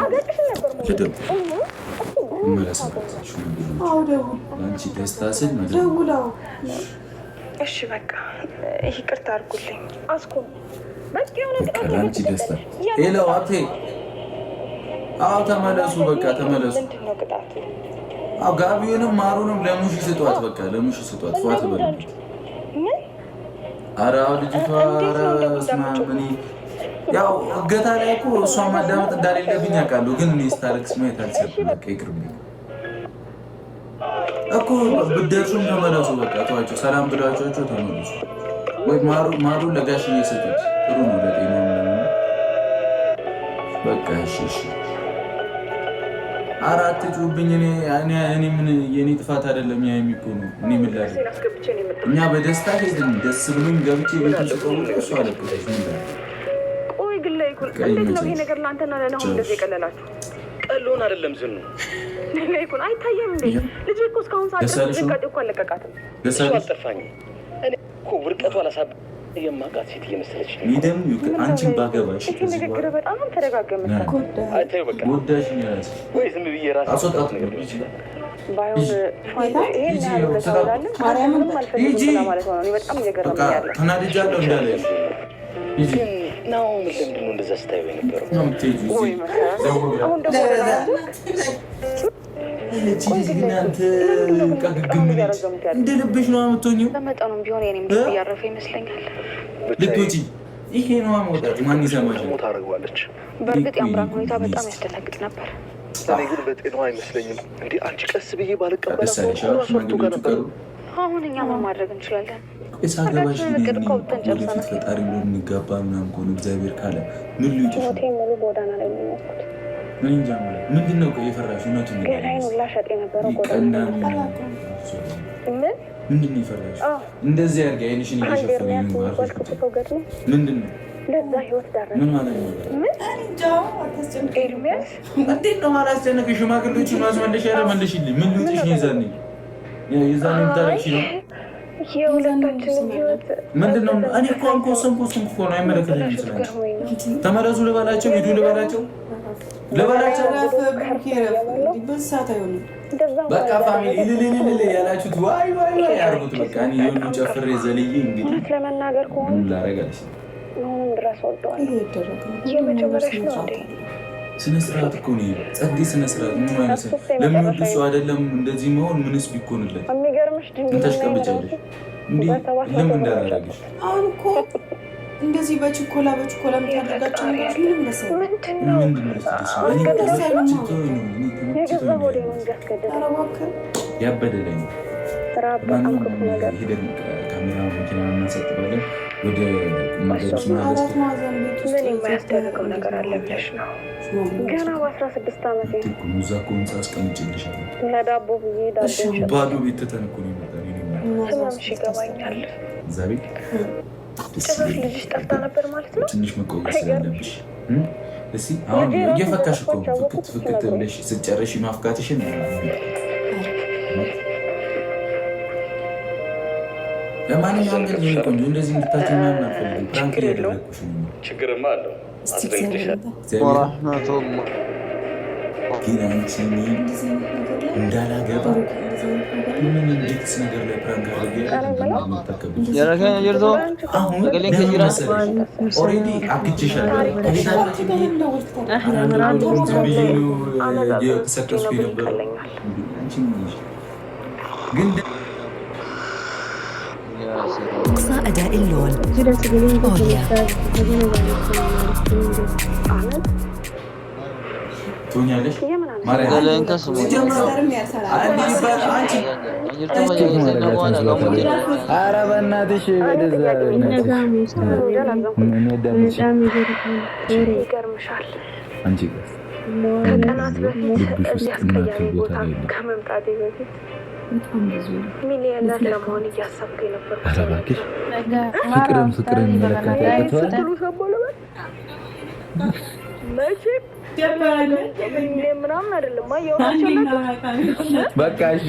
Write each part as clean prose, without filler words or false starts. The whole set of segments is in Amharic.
አገጥሽ ነበር ማለት አንቺ ደስታ ስል እሺ በቃ ይቅርታ አድርጉልኝ። አስኮ በቃ የሆነ አንቺ ደስታ ሄሎ አቴ አዎ ተመለሱ፣ በቃ ተመለሱ። ምንድነው ቅጣቱ? አዎ ጋቢውንም ማሩንም ለሙሽ ስጧት፣ በቃ ለሙሽ ስጧት። ፏት በል ምን? ኧረ ልጅቷ ኧረ በስመ አብ። እኔ ያው እገታ ላይ እኮ እሷን ማዳመጥ እንዳሌለብኝ አውቃለሁ፣ ግን እኔ ስታለቅስ ማየት አልችልም። በቃ ይቅርብኝ እኮ ብትደርሱም ተመለሱ፣ በቃ ተዋቸው። ሰላም ብላችኋቸው ተመለሱ። ወይ ማሩ ለጋሽዬ ስጡት፣ ጥሩ ነው ለጤናው። በቃ እሺ እሺ። አራት ጩብኝ። እኔ ምን የኔ ጥፋት አይደለም። ያ የሚቆኑ እኔ ምን ላድርግ? እኛ በደስታ ሄድን፣ ደስ ብሎኝ ገብቼ ቤት ውስጥ እሱ አለቀሰች። ቆይ ግን ላይ እንዴት ነው ይሄ ነገር ላንተና ለናሁ እንደዚህ የቀለላችሁ? ቀሎን አይደለም ዝኑ ላይ እኮ አይታየም እንዴ? ልጅ እኮ እስካሁን ሰዓት ዝቃጭ እኮ አለቀቃትም። እሱ አልጠፋኝም። እኔ እኮ ውርቀቷ አላሳብ የማውቃት ሴት እየመሰለች ነው። ሚደም አንቺን ባገባሽ ንግግር በጣም ተደጋገመ። አይታዩ በቃ ወዳሽ ያስ ወይ ዝም ብዬ ራሴ አስወጣት ነገር ይችላል። ባይሆን ይሄን ያህል ለሰውላለን ማርያምን አልፈልግም ማለት ነው። እኔ በጣም እየገረመኝ ያለ ተናድጃለሁ እንዳለ ይጂ ነው። ምንድን ነው እንደዛ ስታዩ የነበረው? አሁን ደግሞ እንደ ልብሽ ነው የምትሆኚው። በመጠኑም ቢሆን የኔም ልብ እያረፈ ይመስለኛል። ልትወጪ ይሄ ነው መውጣት። ማን ይሰማሽ? ታደርገዋለች። በእርግጥ የአምራን ሁኔታ በጣም ያስደነግጥ ነበር። እኔ ግን በጤናዋ አይመስለኝም። እንዴ አንቺ ቀስ ብዬ ባልቀበላት አሁን እኛ ምን ማድረግ እንችላለን? ሳገባሽ ፈጣሪ ብሎ እንጋባ ምናምን ከሆነ እግዚአብሔር ካለ ምን ልጅ ሙሉ ጎዳና ላይ የሚሞኩት ምን እንጃ። ምንድን ነው የፈራሽ? እውነቱን ገላይን ሁላ ሸጥ የነበረው ጎዳና ምንድን ነው የፈራሽ? እንደዚህ አድርጊ አይንሽን እየሸፈነ ምንድን ነው ለዛ ህይወት ዳረገ። ምን ማለት ነው? ኤርሚያስ እንዴት ነው አላስጨነቅሽ? ሽማግሌዎቹን ማስመለሻ ያለ መልሽልኝ። ምን ልውጥሽ ነው? የዛኔ የምታረግሽ ነው የሁለታችንም ህይወት ምንድን ነው? እኔ እኮ አንኮሰንኩ እኮ ነው አይመለከተኝም። ስላቸው ተመለሱ ልበላቸው፣ ሂዱ ልበላቸው በቃ ፋሚሊ ልልልል ያላችሁት ዋይ ዋይ ዋይ ያርጉት። በቃ እኔ ሁሉ ጨፍሬ ዘልዬ እንግዲህ ለመናገር ከሆነ ላረጋለች አሁንም ድረስ ወደዋለሁ። የመጀመሪያሽ ነው እንዴ? ስነ ስርዓት እኮ ነው ጸዴ፣ ስነ ስርዓት ምን ማለት ነው? ለምን ወዱ ሰው አይደለም እንደዚህ መሆን ምንስ ቢኮንለት የሚገርምሽ ድንጋይ ተሽቀብጫለሽ እንዴ? ለምን እንዳላረጋግሽ አሁን እኮ እንደዚህ በችኮላ የምታደርጋቸው ነገሮች ምንም ደስ ያበደለኝ ሄደን ካሜራ መኪና እናሰጥባለን። ወደ ማገሮች ምን የማያስደርገው ነገር አለ ብለሽ ነው? ገና በ16 ዓመቴ ሙዛ እኮ ህንፃ አስቀምጬልሻለሁ። ለዳቦ ብዬ ዳቦ ባዶ ቤት ትተን እኮ ነው የመጣን። ስማምሽ ይገባኛል። እዛ ቤት ጭራሽ ልጅሽ ጠፍታ ነበር ማለት ነው። ትንሽ መቆየት ስላለብሽ እስኪ አሁን እየፈካሽ እኮ ፍክት ብለሽ ስትጨርሺ ማፍካትሽን ለማንኛውም ግን ይሄ ቆንጆ እንደዚህ እንድታችን ምናምን አልፈልግም። ፕራንክ እያደረግኩሽ ነው። ችግርማ አለው ግን አንቺ እንዳላገባ ምን እንዴትስ ነገር ላይ ፕራንክ አድርጌ አሁን ኦልሬዲ አግቼሻለሁ። እየተሰቀስኩ ነበር ግን أقصى أداء اللون أوليا ትሆኛለሽ ኧረ በእናትሽ ይገርምሻል። ከቀናት በፊት እዚህ አስቀያሚ ቦታ ከመምጣቴ በፊት ሚሊዮነር ለመሆን እያሰብኩ የነበርኩት ፍቅርን መለካት ያቅተዋል። ምናምን አይደለም በቃ እሺ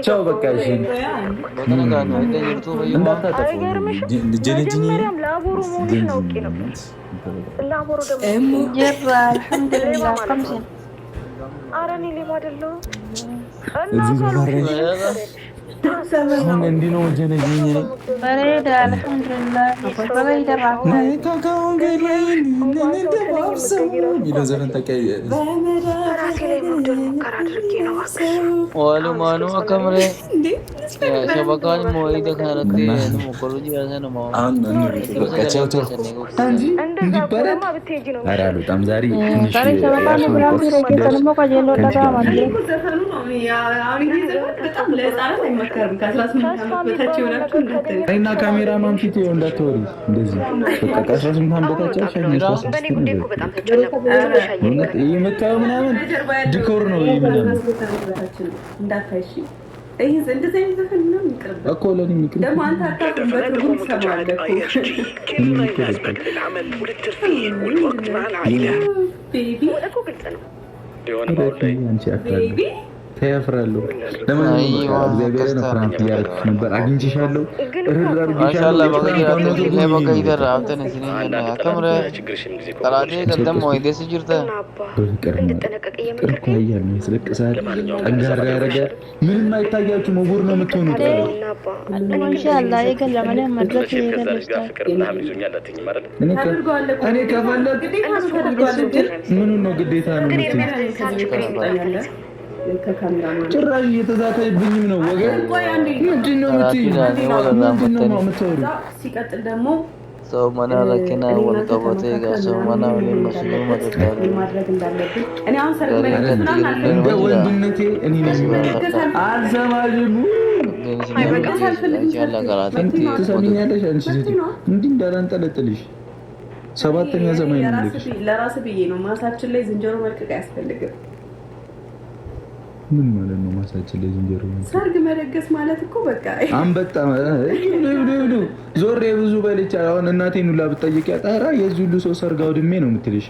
ቻው በቃ እሺ እንዳታጠፉ መጀመሪያም ለአቦሩ መሆንሽን አውቄ ነበር ላሞሩ ደግሞ ጀራ አልሐምዱሊላህ ከምሽን አረኒ ሊማ አይደለው አሁን እንዲህ ነው ጀነኝ በሬዳ አልሐምዱሊላህ በበይ ደራ ካካውን ገለኝ እንደባሰው ይለው ዘፈን ተቀየ ራሴ ላይ ሙድር ሙከራ አድርጌ ነው ዋሉ ማኑ አከምሬ ሸበካን ሞይደ ካረቴ ነው ኮሎጂ ያዘ ነው ማው አሁን ከቻውቶ አንጂ እንዲባረክ አራሉ በጣም ዛሬ ትንሽ ሸበካን ብራም ይረከ ተልሞ ከጀሎ ዳዳ ማለት ዘፈኑ ነው አሁን ጊዜ በጣም ለህፃናት አይመከርም ከ18 ዓመት በታች ይሆናችሁ እንዳትጠይቁ እና ካሜራማን ፊት ይኸው እንዳትወሪ እንደዚህ በቃ ከ18 ዓመት በታች አሻኝ በኔ ጉዳይ እኮ በጣም ተጨነቁ ይሄ መታው ምናምን ዲኮር ነው ይሄ ምናምን እንዳታይሽ ይሄ እንደዚህ ዘፈን ነው ይቅርብ እኮ ለኔ ይቅርብ ደግሞ አንተ አታውቅም በትርጉም ትሰማለህ ቤቢ እኮ ግልጽ ነው ቤቢ ተያፍራለሁ ለማንኛውም እግዚአብሔር ነው ፍራንክ ያርክ ነበር አግኝቼሻለሁ ማሻአላህ በቃ ይደራ አንተን ሲነኛ አከምረ ቀላዴ ቀደም ወይ ደስ ይርታ በፍቅር ነው ጥርኩ ያያል ያስለቅሳል ጠንጋራ ያረጋል ምንም አይታያችሁ መጉር ነው የምትሆኑት ማሻአላህ የገለመለ መድረክ ይደረስታል እኔ ከፈለግ ምኑ ነው ግዴታ ነው ጭራሽ እየተዛተብኝም ነው ወገን ምንድነው የምትይው ሲቀጥል ደግሞ ሰው መናለከና ወልቀቦቴ ጋር ሰው መናወለ መስሎ ማድረግ እንዳለብን እኔ አሁን ሰርግ መለከትና እንደ ወንድነቴ እኔ ነኝ አልሰማጅም ትሰሚኛለሽ አንቺ እንዲህ እንዳላንጠለጥልሽ ሰባተኛ ሰማይ ነው ለራስ ብዬ ነው ማሳችን ላይ ዝንጀሮ መልቀቅ አያስፈልግም ምን ማለት ነው ማሳችን ላይ ዝንጀሮ ሰርግ መደገስ ማለት እኮ በቃ አንበጣ ዞሬ ብዙ በልቻ አሁን እናቴን ሁላ ብትጠይቂያት ኧረ የዚህ ሁሉ ሰው ሰርግ አውድሜ ነው የምትልሽ